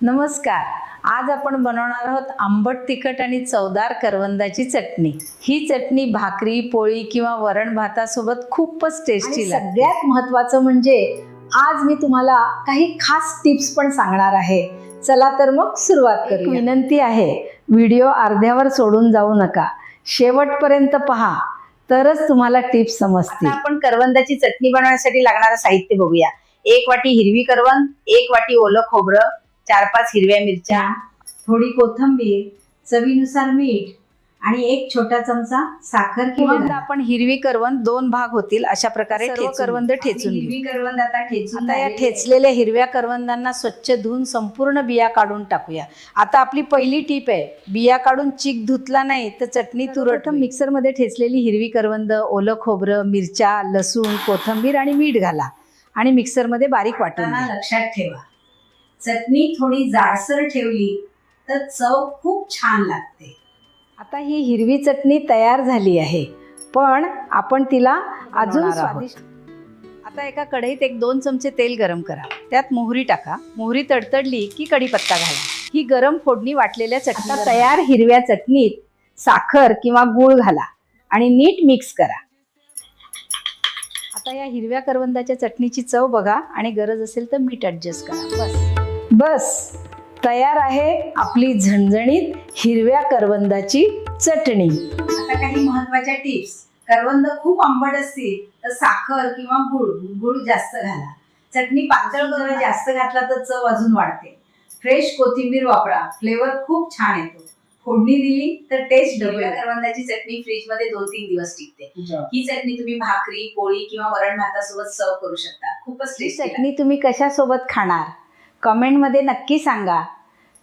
नमस्कार. आज आपण बनवणार आहोत आंबट तिखट आणि चवदार करवंदाची चटणी. ही चटणी भाकरी, पोळी किंवा वरण भातासोबत खूपच टेस्टी लागते. सगळ्यात महत्त्वाचं म्हणजे आज मी तुम्हाला काही खास टिप्स पण सांगणार आहे. चला तर मग सुरुवात करूया. विनंती आहे, व्हिडिओ अर्ध्यावर सोडून जाऊ नका. शेवटपर्यंत पहा, तरच तुम्हाला टिप्स समजतील. आपण करवंदाची चटणी बनवण्यासाठी लागणारं साहित्य बघूया. 1 वाटी हिरवी करवंद, 1 वाटी ओलं खोबरं, 4-5 हिरव्या मिरच्या, थोडी कोथिंबीर, चवीनुसार मीठ आणि 1 छोटा चमचा साखर किंवा आपण हिरवी करवंद 2 भाग होतील अशा प्रकारे करवंद ठेचून हिरवी करवंद आता ठेचून आता या ठेचलेल्या हिरव्या करवंदांना स्वच्छ धुवून संपूर्ण बिया काढून टाकूया. आता आपली पहिली टीप आहे, बिया काढून चीक धुतला नाही तर चटणी तुरट. मिक्सर मध्ये ठेचलेली हिरवी करवंद, ओलं खोबरं, मिरच्या, लसूण, कोथिंबीर आणि मीठ घाला आणि मिक्सर मध्ये बारीक वाटून घ्या. लक्षात ठेवा, चटणी थोडी जाडसर ठेवली तर चव खूप छान लागते. आता ही हिरवी चटणी तयार झाली आहे, पण आपण तिला अजून स्वादिष्ट. आता एका कढईत 1-2 चमचे तेल गरम करा. त्यात मोहरी टाका. मोहरी तडतडली की कढीपत्ता घाला. ही गरम फोडणी वाटलेल्या चटणी तयार हिरव्या चटणीत साखर किंवा गूळ घाला आणि नीट मिक्स करा. आता या हिरव्या करवंदाच्या चटणीची चव बघा आणि गरज असेल तर मीठ ऍडजस्ट करा. बस तयार आहे आपली झणझणीत हिरव्या करवंदाची चटणी. आता काही महत्वाच्या टिप्स. करवंद खूप आंबट असतील तर साखर किंवा गुळ जास्त घाला. चटणी पातळ करून जास्त घातला तर चव अजून वाढते. फ्रेश कोथिंबीर वापरा, फ्लेवर खूप छान येतो. फोडणी दिली तर टेस्ट डबल. करवंदाची चटणी फ्रीज मध्ये 2-3 दिवस टिकते. ही चटणी तुम्ही भाकरी, पोळी किंवा वरण भातासोबत सर्व करू शकता. खूपच टेस्टी. चटणी तुम्ही कशासोबत खाणार कमेंटमध्ये नक्की सांगा.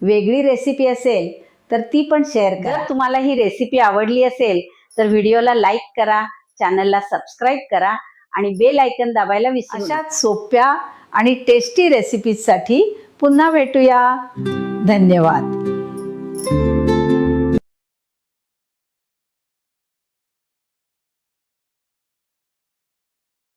वेगळी रेसिपी असेल तर ती पण शेअर करा. जर तुम्हाला ही रेसिपी आवडली असेल तर व्हिडिओला लाईक करा, चॅनलला सबस्क्राईब करा आणि बेल आयकन दाबायला विसरू नका. अशाच सोप्या आणि टेस्टी रेसिपीजसाठी पुन्हा भेटूया. धन्यवाद.